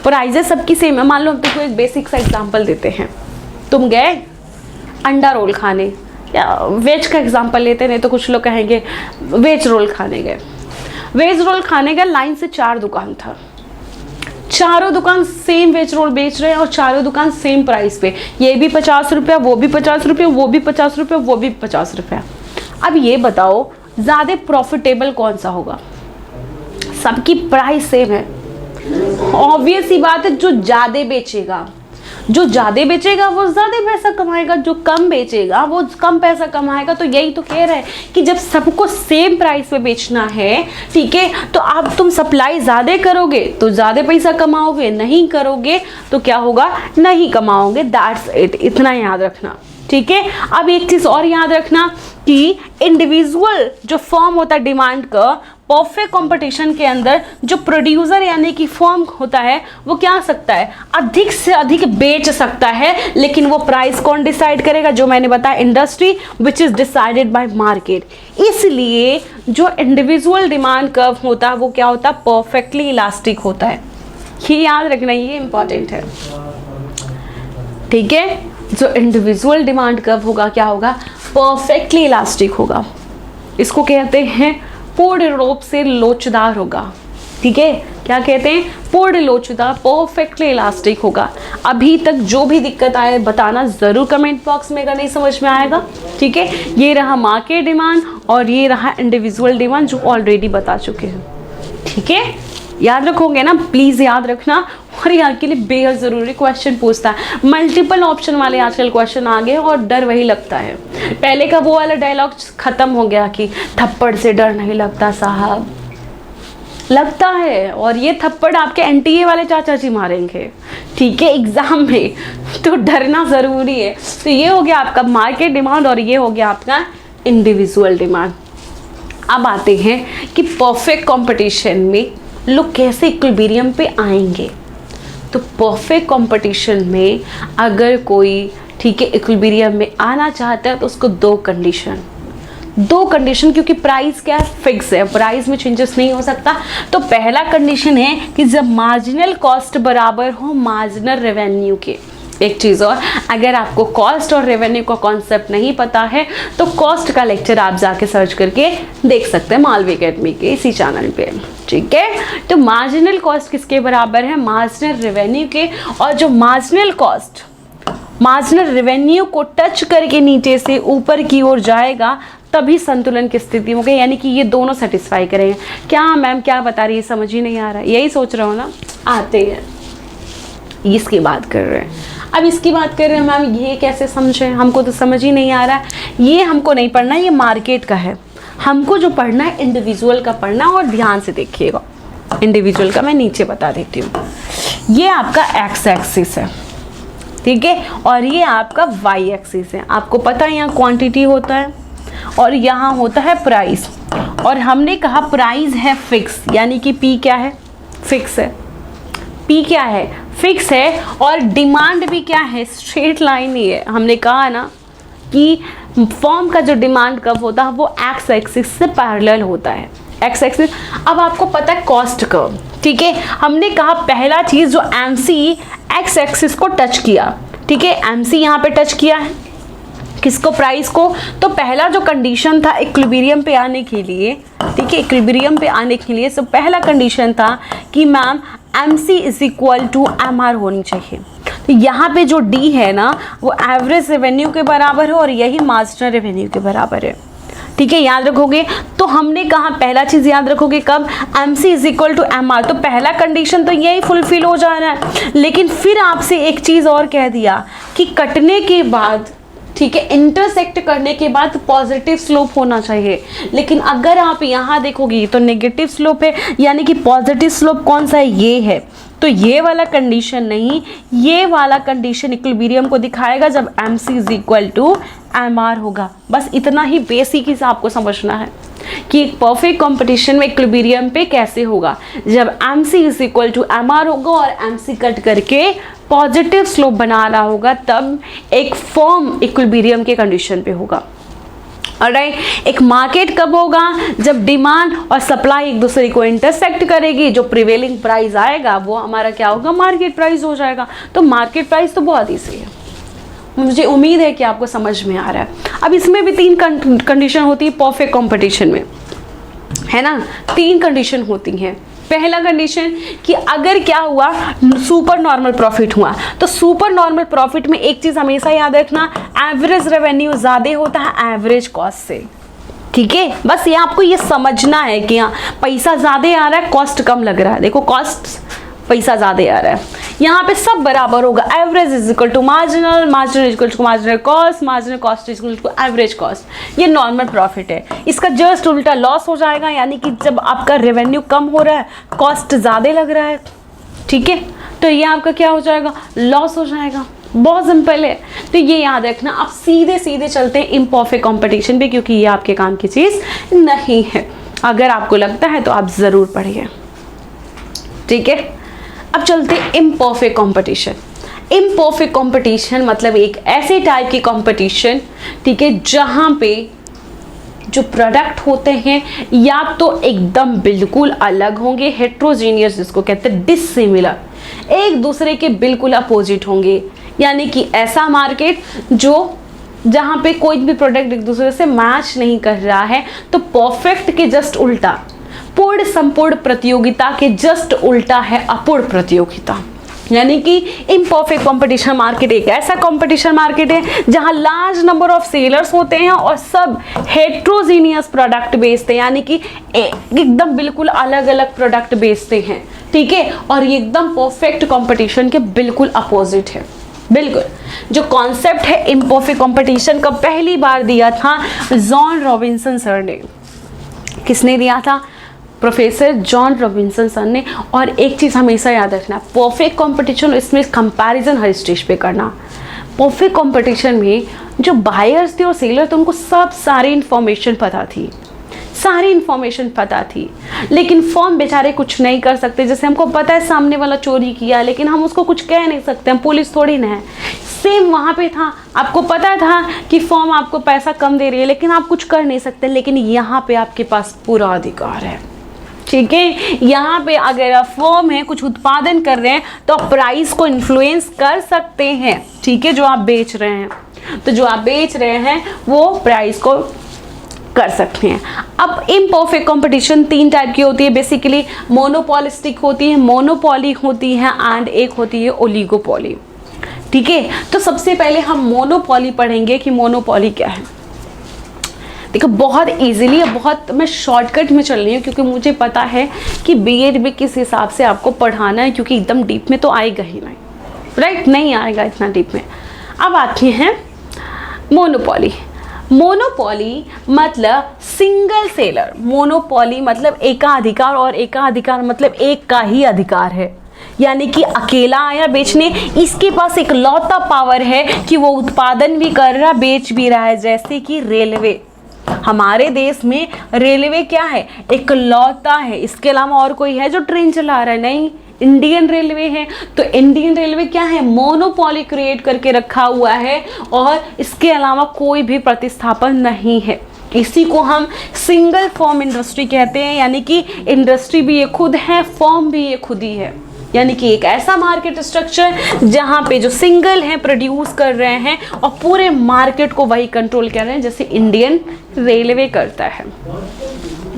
प्राइजेस सबकी सेम है। मान लो हम तुमको एक बेसिक सा एग्जांपल देते हैं। तुम गए अंडा रोल खाने, या वेज का एग्जांपल लेते, नहीं तो कुछ लोग कहेंगे वेज रोल खाने गए। वेज रोल खाने गए, लाइन से 4 दुकान था, चारों दुकान सेम वेज रोल बेच रहे हैं और चारों दुकान सेम प्राइस पे, ये भी 50 रुपया, वो भी 50 रुपया, वो भी 50 रुपया, वो भी 50 रुपया। अब ये बताओ ज़्यादा प्रॉफिटेबल कौन सा होगा? सबकी प्राइस सेम है, ऑब्वियस ही बात है। जो ज़्यादा बेचेगा, जो ज़्यादा बेचेगा वो ज़्यादा पैसा कमाएगा, जो कम बेचेगा वो कम पैसा कमाएगा। तो यही तो कह रहा है कि जब सबको सेम प्राइस पे बेचना है, ठीक है, तो आप तुम सप्लाई ज़्यादा करोगे तो ज़्यादा पैसा कमाओगे, नहीं करोगे तो क्या होगा? नहीं कमाओगे। दैट्स इट, इतना याद रखना। ठीक है, अब एक चीज़ और याद रखना कि इंडिविजुअल जो फर्म होता है डिमांड का, परफेक्ट कंपटीशन के अंदर जो प्रोड्यूसर यानी कि फर्म होता है वो क्या सकता है? अधिक से अधिक बेच सकता है, लेकिन वो प्राइस कौन डिसाइड करेगा? जो मैंने बताया, industry, which is decided by market. इसलिए जो इंडिविजुअल डिमांड कर्व होता है वो क्या होता है? परफेक्टली इलास्टिक होता है। ये याद रखना, ये इंपॉर्टेंट है। ठीक है, जो इंडिविजुअल डिमांड कर्व होगा क्या होगा? परफेक्टली इलास्टिक होगा। इसको कहते हैं पूर्ण रूप से लोचदार होगा। ठीक है, क्या कहते हैं? पूर्ण लोचदार, परफेक्टली इलास्टिक होगा। अभी तक जो भी दिक्कत आए बताना ज़रूर कमेंट बॉक्स में अगर नहीं समझ में आएगा। ठीक है, ये रहा मार्केट डिमांड और ये रहा इंडिविजुअल डिमांड जो ऑलरेडी बता चुके हैं। ठीक है, याद रखोगे ना? प्लीज़ याद रखना। और यहाँ के लिए बेहद ज़रूरी क्वेश्चन पूछता है, मल्टीपल ऑप्शन वाले आजकल क्वेश्चन आ गए और डर वही लगता है। पहले का वो वाला डायलॉग ख़त्म हो गया कि थप्पड़ से डर नहीं लगता साहब, लगता है। और ये थप्पड़ आपके एनटीए वाले चाचा जी मारेंगे, ठीक है, एग्ज़ाम में, तो डरना ज़रूरी है। तो ये हो गया आपका मार्केट डिमांड और ये हो गया आपका इंडिविजुअल डिमांड। अब आते हैं कि परफेक्ट कंपटीशन में लोग कैसे इक्विलिब्रियम पे आएंगे। तो परफेक्ट कंपटीशन में अगर कोई, ठीक है, इक्विलिब्रियम में आना चाहता है तो उसको दो कंडीशन, क्योंकि प्राइस क्या है? फिक्स है, प्राइस में चेंजेस नहीं हो सकता। तो पहला कंडीशन है कि जब मार्जिनल कॉस्ट बराबर हो मार्जिनल रेवेन्यू के। एक चीज़ और, अगर आपको कॉस्ट और रेवेन्यू का कॉन्सेप्ट नहीं पता है तो कॉस्ट का लेक्चर आप जाके सर्च करके देख सकते हैं मालवी एकेडमी के इसी चैनल पे। ठीक है, तो मार्जिनल कॉस्ट किसके बराबर है? मार्जिनल रेवेन्यू के। और जो मार्जिनल कॉस्ट मार्जिनल रेवेन्यू को टच करके नीचे से ऊपर की ओर जाएगा तभी संतुलन की स्थिति होगी, यानी कि ये दोनों सेटिस्फाई करेंगे। क्या मैम क्या बता रही है, समझ ही नहीं आ रहा है, यही सोच रहे हो ना? आते हैं, इसकी बात कर रहे हैं। अब इसकी बात कर रहे हैं मैम, ये कैसे समझें? हमको तो समझ ही नहीं आ रहा है। ये हमको नहीं पढ़ना, ये मार्केट का है। हमको जो पढ़ना है इंडिविजुअल का पढ़ना है। और ध्यान से देखिएगा, इंडिविजुअल का मैं नीचे बता देती हूँ। ये आपका एक्स एक्सिस है, ठीक है, और ये आपका वाई एक्सिस है। आपको पता है यहाँ क्वांटिटी होता है और यहाँ होता है प्राइस। और हमने कहा प्राइस है फिक्स, यानी कि पी क्या है? फिक्स है। पी क्या है? फिक्स है। और डिमांड भी क्या है? स्ट्रेट लाइन ही है। हमने कहा ना कि फॉर्म का जो डिमांड कर्व होता है वो एक्स एक्सिस से पैरेलल होता है। X axis. अब आपको पता है कॉस्ट कर्व, ठीक है। हमने कहा पहला चीज़ जो एमसी एक्स एक्सिस को टच किया, ठीक है, एमसी यहाँ पे टच किया है किसको? प्राइस को। तो पहला जो कंडीशन था इक्विलिब्रियम पे आने के लिए, ठीक है, इक्विलिब्रियम पे आने के लिए तो पहला कंडीशन था कि ma'am MC is equal to MR होनी चाहिए। तो यहाँ पे जो D है ना वो एवरेज रेवेन्यू के बराबर है और यही मार्जिनल रेवेन्यू के बराबर है, ठीक है, याद रखोगे। तो हमने कहा पहला चीज़ याद रखोगे कब? MC is equal to MR। तो पहला कंडीशन तो यही फुलफिल हो जा रहा है। लेकिन फिर आपसे एक चीज़ और कह दिया कि कटने के बाद ठीक है, इंटरसेक्ट करने के बाद पॉजिटिव स्लोप होना चाहिए। लेकिन अगर आप यहाँ देखोगे तो नेगेटिव स्लोप है, यानी कि पॉजिटिव स्लोप कौन सा है, ये है। तो ये वाला कंडीशन नहीं, ये वाला कंडीशन इक्विलिब्रियम को दिखाएगा जब MC is equal to MR होगा। बस इतना ही बेसिक से आपको समझना है कि एक परफेक्ट कंपटीशन में इक्विलिब्रियम पे कैसे होगा, जब MC is equal to MR होगा और MC कट करके पॉजिटिव स्लोप बना रहा होगा, तब एक फॉर्म इक्विलिब्रियम के कंडीशन पे होगा। ऑलराइट, एक मार्केट कब होगा, जब डिमांड और सप्लाई एक दूसरे को इंटरसेक्ट करेगी, जो प्रिवेलिंग प्राइस आएगा वो हमारा क्या होगा, मार्केट प्राइस हो जाएगा। तो मार्केट प्राइस तो बहुत ईजी है, मुझे उम्मीद है कि आपको समझ में आ रहा है। अब इसमें भी 3 कंडीशन होती है परफेक्ट कंपटीशन में, है ना। 3 कंडीशन होती हैं। पहला कंडीशन कि अगर क्या हुआ, सुपर नॉर्मल प्रॉफिट हुआ, तो सुपर नॉर्मल प्रॉफिट में एक चीज हमेशा याद रखना, एवरेज रेवेन्यू ज्यादा होता है एवरेज कॉस्ट से। ठीक है, बस ये आपको ये समझना है कि हाँ पैसा ज्यादा आ रहा है, कॉस्ट कम लग रहा है। देखो कॉस्ट, पैसा ज्यादा आ रहा है, यहाँ पे सब बराबर होगा। Average is equal to marginal, marginal is equal to marginal cost, marginal cost is equal to average cost. ये नॉर्मल प्रॉफिट है। इसका जस्ट उल्टा लॉस हो जाएगा, यानी कि जब आपका रेवेन्यू कम हो रहा है, कॉस्ट ज़्यादा लग रहा है, ठीक है, तो ये आपका क्या हो जाएगा, लॉस हो जाएगा। बहुत सिंपल है, तो ये याद रखना। आप सीधे सीधे चलते हैं इम्परफेक्ट कंपटीशन पे, क्योंकि ये आपके काम की चीज़ नहीं है। अगर आपको लगता है तो आप ज़रूर पढ़िए, ठीक है। अब चलते इम्परफेक्ट कंपटीशन। इम्परफेक्ट कंपटीशन मतलब एक ऐसे टाइप की कंपटीशन, ठीक है, जहां पे जो प्रोडक्ट होते हैं या तो एकदम बिल्कुल अलग होंगे, हेट्रोजीनियस जिसको कहते हैं, डिसिमिलर, एक दूसरे के बिल्कुल अपोजिट होंगे। यानी कि ऐसा मार्केट जहां पे कोई भी प्रोडक्ट एक दूसरे से मैच नहीं कर रहा है। तो परफेक्ट के जस्ट उल्टा, पूर्ण संपूर्ण प्रतियोगिता के जस्ट उल्टा है अपूर्ण प्रतियोगिता। यानी कि इम्परफेक्ट कंपटीशन मार्केट एक ऐसा कंपटीशन मार्केट है जहां लार्ज नंबर ऑफ सेलर्स होते हैं और सब हेट्रोजीनियस प्रोडक्ट बेचते हैं, यानी कि एकदम बिल्कुल अलग अलग प्रोडक्ट बेचते हैं, ठीक है। और ये एकदम परफेक्ट कंपटीशन के बिल्कुल अपोजिट है। बिल्कुल जो कॉन्सेप्ट है इम्परफेक्ट कंपटीशन का पहली बार दिया था जॉन रॉबिन्सन सर ने। किसने दिया था, प्रोफेसर जॉन रॉबिन्सन सर ने। और एक चीज़ हमेशा याद रखना, परफेक्ट कंपटीशन, इसमें कंपैरिजन हर स्टेज पे करना। परफेक्ट कंपटीशन में जो बायर्स थे और सेलर थे उनको सब सारी इंफॉर्मेशन पता थी, सारी इंफॉर्मेशन पता थी, लेकिन फॉर्म बेचारे कुछ नहीं कर सकते। जैसे हमको पता है सामने वाला चोरी किया, लेकिन हम उसको कुछ कह नहीं सकते, हम पुलिस थोड़ी ना है। सेम वहाँ पे था, आपको पता था कि फॉर्म आपको पैसा कम दे रही है, लेकिन आप कुछ कर नहीं सकते। लेकिन यहाँ पे आपके पास पूरा अधिकार है, ठीक है। यहाँ पे अगर आप फॉर्म है, कुछ उत्पादन कर रहे हैं, तो आप प्राइस को इन्फ्लुएंस कर सकते हैं, ठीक है, जो आप बेच रहे हैं। तो जो आप बेच रहे हैं वो प्राइस को कर सकते हैं। अब इम्परफेक्ट कंपटीशन 3 टाइप की होती है बेसिकली। मोनोपॉलिस्टिक होती है, मोनोपॉली होती है, एंड एक होती है ओलिगोपॉली, ठीक है। तो सबसे पहले हम मोनोपॉली पढ़ेंगे कि मोनोपॉली क्या है। देखो बहुत इजीली, बहुत मैं शॉर्टकट में चल रही हूँ क्योंकि मुझे पता है कि बीएड में किस हिसाब से आपको पढ़ाना है, क्योंकि एकदम डीप में तो आएगा ही नहीं, राइट, नहीं आएगा इतना डीप में। अब आते हैं मोनोपॉली। मोनोपॉली मतलब सिंगल सेलर, मोनोपॉली मतलब एकाधिकार, और एकाधिकार मतलब एक का ही अधिकार है, यानी कि अकेला आया बेचने, इसके पास एक लौता पावर है कि वो उत्पादन भी कर रहा, बेच भी रहा है। जैसे कि रेलवे, हमारे देश में रेलवे क्या है, एक लौता है, इसके अलावा और कोई है जो ट्रेन चला रहा है, नहीं, इंडियन रेलवे है। तो इंडियन रेलवे क्या है, मोनोपॉली क्रिएट करके रखा हुआ है और इसके अलावा कोई भी प्रतिस्थापन नहीं है। इसी को हम सिंगल फॉर्म इंडस्ट्री कहते हैं, यानी कि इंडस्ट्री भी ये खुद है, फॉर्म भी ये खुद ही है। यानी कि एक ऐसा मार्केट स्ट्रक्चर जहां पे जो सिंगल है प्रोड्यूस कर रहे हैं और पूरे मार्केट को वही कंट्रोल कर रहे हैं, जैसे इंडियन रेलवे करता है,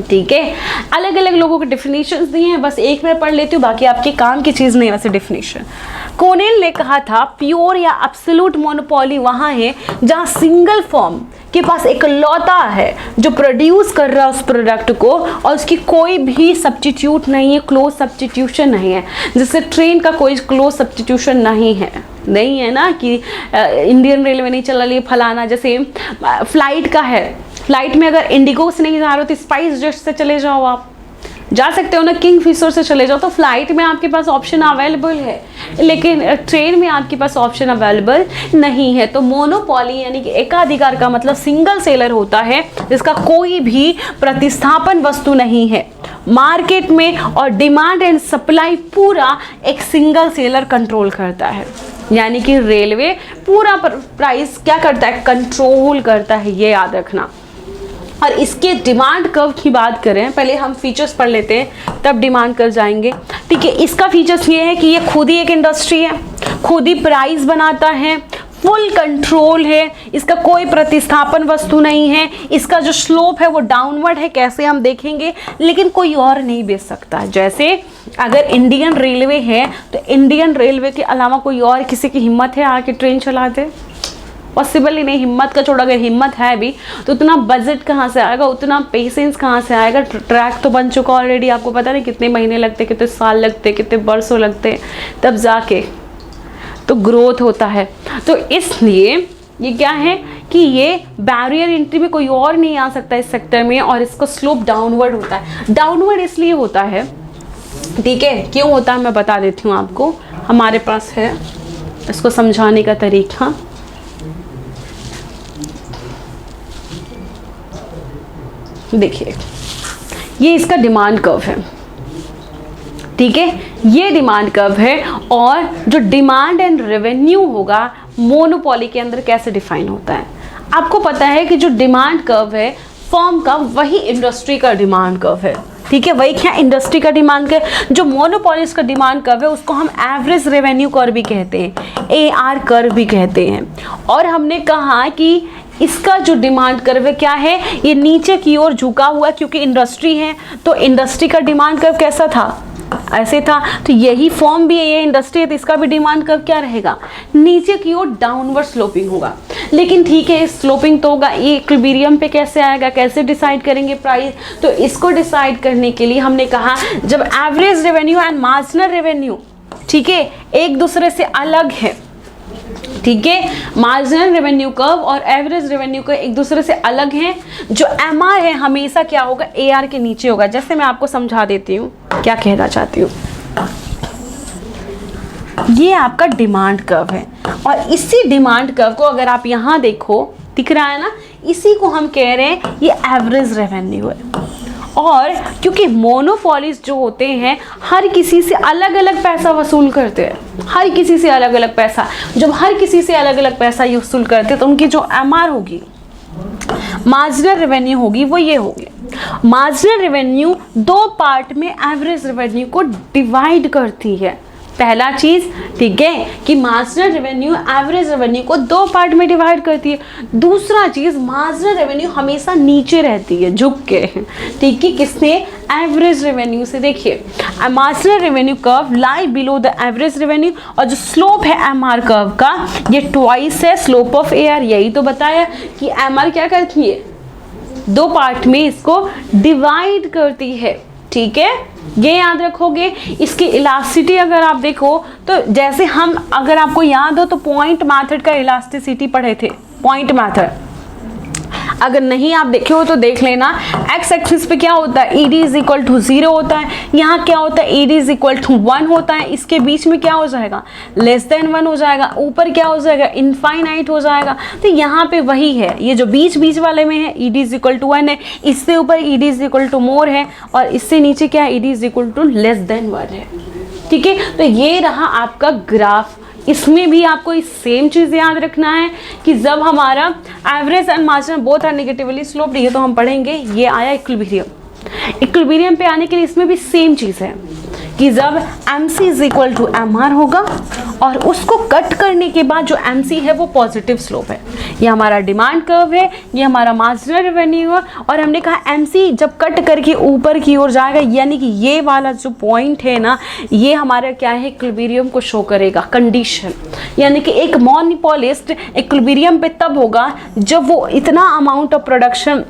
ठीक है। अलग अलग लोगों के डिफिनेशंस दिए हैं, बस एक मैं पढ़ लेती हूँ, बाकी आपके काम की चीज़ नहीं वैसे डिफिनेशन। कोनेल ने कहा था प्योर या एब्सोल्यूट मोनोपॉली वहाँ है जहाँ सिंगल फॉर्म के पास एक लौता है जो प्रोड्यूस कर रहा है उस प्रोडक्ट को, और उसकी कोई भी सब्स्टिट्यूट नहीं है, क्लोज सब्स्टिट्यूशन नहीं है। जैसे ट्रेन का कोई क्लोज सब्स्टिट्यूशन नहीं है, नहीं है ना कि इंडियन रेलवे नहीं चला लिए फलाना। जैसे फ्लाइट का है, फ्लाइट में अगर इंडिगो से नहीं जा रहे हो तो स्पाइस जेट से चले जाओ, आप जा सकते हो ना, किंगफिशर से चले जाओ। तो फ्लाइट में आपके पास ऑप्शन अवेलेबल है, लेकिन ट्रेन में आपके पास ऑप्शन अवेलेबल नहीं है। तो मोनोपोली यानी कि एकाधिकार का मतलब सिंगल सेलर होता है जिसका कोई भी प्रतिस्थापन वस्तु नहीं है मार्केट में, और डिमांड एंड सप्लाई पूरा एक सिंगल सेलर कंट्रोल करता है। यानी कि रेलवे पूरा प्राइस क्या करता है, कंट्रोल करता है, ये याद रखना। और इसके डिमांड कर्व की बात करें, पहले हम फीचर्स पढ़ लेते हैं तब डिमांड कर्व जाएंगे। ठीक है, इसका फीचर्स ये है कि ये खुद ही एक इंडस्ट्री है, खुद ही प्राइस बनाता है, फुल कंट्रोल है, इसका कोई प्रतिस्थापन वस्तु नहीं है, इसका जो स्लोप है वो डाउनवर्ड है, कैसे हम देखेंगे, लेकिन कोई और नहीं बेच सकता। जैसे अगर इंडियन रेलवे है तो इंडियन रेलवे के अलावा कोई और किसी की हिम्मत है आके ट्रेन चला दे? पॉसिबल ही नहीं। हिम्मत का छोड़ा, अगर हिम्मत है भी तो उतना बजट कहाँ से आएगा, उतना पेशेंस कहाँ से आएगा। ट्रैक तो बन चुका ऑलरेडी, आपको पता नहीं कितने महीने लगते, कितने साल लगते, कितने बरसों लगते, तब जाके तो ग्रोथ होता है। तो इसलिए ये क्या है कि ये बैरियर एंट्री में कोई और नहीं आ सकता इस सेक्टर में, और इसका स्लोप डाउनवर्ड होता है। डाउनवर्ड इसलिए होता है, ठीक है, क्यों होता है मैं बता देती हूँ आपको। हमारे पास है इसको समझाने का तरीका। देखिए, ये इसका डिमांड कर्व है, ठीक है, ये डिमांड कर्व है। और जो डिमांड एंड रेवेन्यू होगा मोनोपोली के अंदर कैसे डिफाइन होता है, आपको पता है कि जो डिमांड कर्व है फर्म का, वही इंडस्ट्री का डिमांड कर्व है। ठीक है, वही क्या इंडस्ट्री का डिमांड कर्व। जो मोनोपोलिस का डिमांड कर्व है उसको हम एवरेज रेवेन्यू कर्व भी कहते हैं, AR कर्व भी कहते हैं। और हमने कहा कि इसका जो डिमांड कर्व है क्या है, ये नीचे की ओर झुका हुआ, क्योंकि इंडस्ट्री है तो इंडस्ट्री का डिमांड कर्व कैसा था, ऐसे था। तो यही फॉर्म भी है, ये इंडस्ट्री है तो इसका भी डिमांड कर्व क्या रहेगा, नीचे की ओर डाउनवर्ड स्लोपिंग होगा। लेकिन ठीक है, स्लोपिंग तो होगा, ये इक्विलिब्रियम पे कैसे आएगा, कैसे डिसाइड करेंगे प्राइस। तो इसको डिसाइड करने के लिए हमने कहा जब average revenue and marginal revenue, ठीक है, एक दूसरे से अलग है, ठीक है, मार्जिनल रेवेन्यू कर्व और एवरेज रेवेन्यू कर्व एक दूसरे से अलग हैं। जो MR है हमेशा क्या होगा, AR के नीचे होगा। जैसे मैं आपको समझा देती हूँ क्या कहना चाहती हूँ। ये आपका डिमांड कर्व है, और इसी डिमांड कर्व को अगर आप यहाँ देखो, दिख रहा है ना, इसी को हम कह रहे हैं ये एवरेज रेवेन्यू है। और क्योंकि मोनोपोलिस जो होते हैं हर किसी से अलग अलग पैसा वसूल करते हैं, हर किसी से अलग अलग पैसा, जब हर किसी से अलग अलग पैसा ये वसूल करते हैं तो उनकी जो MR होगी, मार्जिनल रेवेन्यू होगी, वो ये होगी। मार्जिनल रेवेन्यू दो पार्ट में एवरेज रेवेन्यू को डिवाइड करती है। पहला चीज, ठीक है, कि मार्जिनल रेवेन्यू एवरेज रेवेन्यू को दो पार्ट में डिवाइड करती है। दूसरा चीज, मार्जिनल रेवेन्यू हमेशा नीचे रहती है झुक के, ठीक है, किसने, एवरेज रेवेन्यू से। देखिए, marginal revenue curve lie below the average revenue, और जो स्लोप है MR कर्व का ये ट्वाइस है स्लोप ऑफ AR। यही तो बताया कि MR क्या करती है, दो पार्ट में इसको डिवाइड करती है, ठीक है, ये याद रखोगे। इसकी इलास्टिसिटी अगर आप देखो तो जैसे हम, अगर आपको याद हो तो पॉइंट मेथड का इलास्टिसिटी पढ़े थे, पॉइंट मेथड, अगर नहीं आप देखे हो तो देख लेना। एक्स एक्सिस पे क्या होता है, ED इज इक्वल टू 0 होता है, यहाँ क्या होता है, ED इज इक्वल टू 1 होता है, इसके बीच में क्या हो जाएगा, लेस देन 1 हो जाएगा, ऊपर क्या हो जाएगा, इनफाइनाइट हो जाएगा। तो यहाँ पे वही है, ये जो बीच बीच वाले में है ED इज इक्वल टू 1 है, इससे ऊपर ED is equal to more है, और इससे नीचे क्या है, ED is equal to less than 1 है, ठीक है। तो ये रहा आपका ग्राफ। इसमें भी आपको इस सेम चीज़ याद रखना है कि जब हमारा average and marginal both are negatively sloped, ये तो हम पढ़ेंगे, ये आया इक्विलिब्रियम। इक्विलिब्रियम पे आने के लिए इसमें भी सेम चीज़ है कि जब MC is equal to MR होगा और उसको कट करने के बाद जो MC है वो पॉजिटिव स्लोप है। ये हमारा डिमांड कर्व है, ये हमारा मार्जिनल रेवेन्यू है, और हमने कहा MC जब कट करके ऊपर की ओर जाएगा, यानी कि ये वाला जो पॉइंट है ना, ये हमारा क्या है, इक्विलिब्रियम को शो करेगा, कंडीशन। यानी कि एक मोनोपोलिस्ट इक्विलिब्रियम पे तब होगा जब वो इतना अमाउंट ऑफ प्रोडक्शन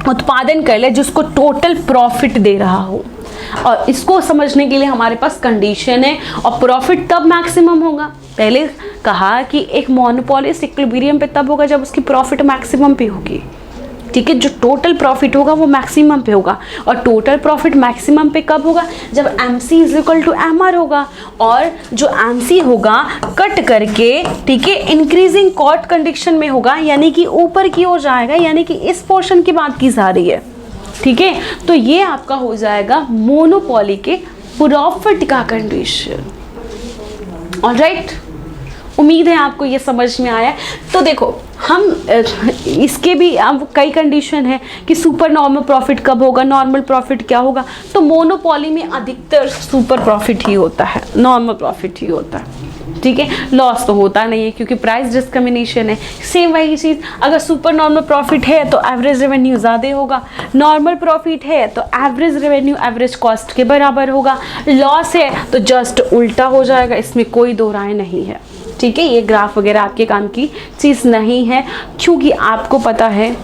उत्पादन कर ले जिसको टोटल प्रॉफिट दे रहा हो। और इसको समझने के लिए हमारे पास कंडीशन है। और प्रॉफिट तब मैक्सिमम होगा, पहले कहा कि एक मोनोपोलिस्ट इक्विलिब्रियम पे तब होगा जब उसकी प्रॉफिट मैक्सिमम पे होगी, ठीक है। जो टोटल प्रॉफिट होगा वो मैक्सिमम पे होगा, और टोटल प्रॉफिट मैक्सिमम पे कब होगा, जब MC is equal to MR होगा, और जो MC होगा कट करके, ठीक है, इंक्रीजिंग कॉस्ट कंडीशन में होगा, यानी कि ऊपर की ओर जाएगा, यानी कि इस पोर्शन की बात की जा रही है, ठीक है। तो ये आपका हो जाएगा मोनोपोली के प्रॉफिट का कंडीशन। ऑलराइट, उम्मीद है आपको ये समझ में आया। तो देखो हम इसके भी अब कई कंडीशन है कि सुपर नॉर्मल प्रॉफिट कब होगा, नॉर्मल प्रॉफिट क्या होगा। तो मोनोपोली में अधिकतर सुपर प्रॉफिट ही होता है, नॉर्मल प्रॉफिट ही होता है, ठीक है। लॉस तो होता नहीं है क्योंकि प्राइस डिस्क्रिमिनेशन है। सेम वही चीज़, अगर सुपर नॉर्मल प्रॉफिट है तो एवरेज रेवेन्यू ज़्यादा होगा, नॉर्मल प्रॉफिट है तो एवरेज रेवेन्यू एवरेज कॉस्ट के बराबर होगा, लॉस है तो जस्ट उल्टा हो जाएगा, इसमें कोई दो राय नहीं है, ठीक है। ये ग्राफ वगैरह आपके काम की चीज़ नहीं है, क्योंकि आपको पता है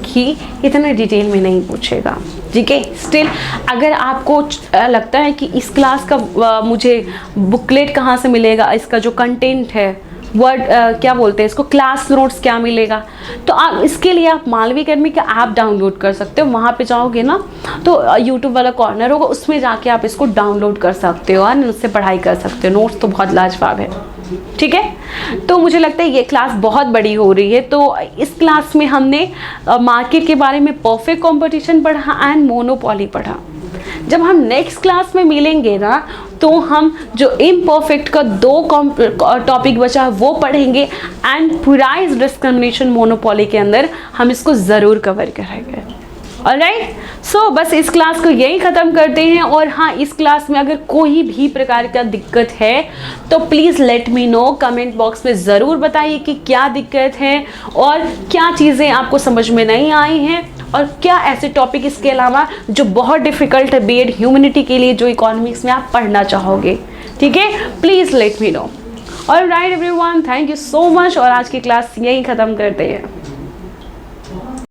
कि इतना डिटेल में नहीं पूछेगा, ठीक है। स्टिल अगर आपको लगता है कि इस क्लास का मुझे बुकलेट कहाँ से मिलेगा, इसका जो कंटेंट है, वर्ड क्या बोलते हैं इसको, क्लास नोट्स क्या मिलेगा, तो आप इसके लिए आप मालवी अकेडमी का ऐप डाउनलोड कर सकते हो। वहाँ पे जाओगे ना तो यूट्यूब वाला कॉर्नर होगा, उसमें जाके आप इसको डाउनलोड कर सकते हो और उससे पढ़ाई कर सकते हो। नोट्स तो बहुत लाजवाब है, ठीक है। तो मुझे लगता है ये क्लास बहुत बड़ी हो रही है। तो इस क्लास में हमने मार्केट के बारे में, परफेक्ट कंपटीशन पढ़ा एंड मोनोपोली पढ़ा। जब हम नेक्स्ट क्लास में मिलेंगे ना तो हम जो इम्परफेक्ट का 2 टॉपिक बचा वो पढ़ेंगे एंड प्राइस डिस्क्रिमिनेशन मोनोपोली के अंदर हम इसको ज़रूर कवर करेंगे। ऑलराइट, सो बस इस क्लास को यही ख़त्म करते हैं। और हाँ, इस क्लास में अगर कोई भी प्रकार का दिक्कत है तो please let me know, comment box में ज़रूर बताइए कि क्या दिक्कत है और क्या चीज़ें आपको समझ में नहीं आई हैं, और क्या ऐसे टॉपिक इसके अलावा जो बहुत डिफ़िकल्ट है B.Ed ह्यूमैनिटी के लिए, जो इकोनॉमिक्स में आप पढ़ना चाहोगे, ठीक है। Please let me know. Alright everyone, thank you so much, और आज की क्लास यही ख़त्म करते हैं।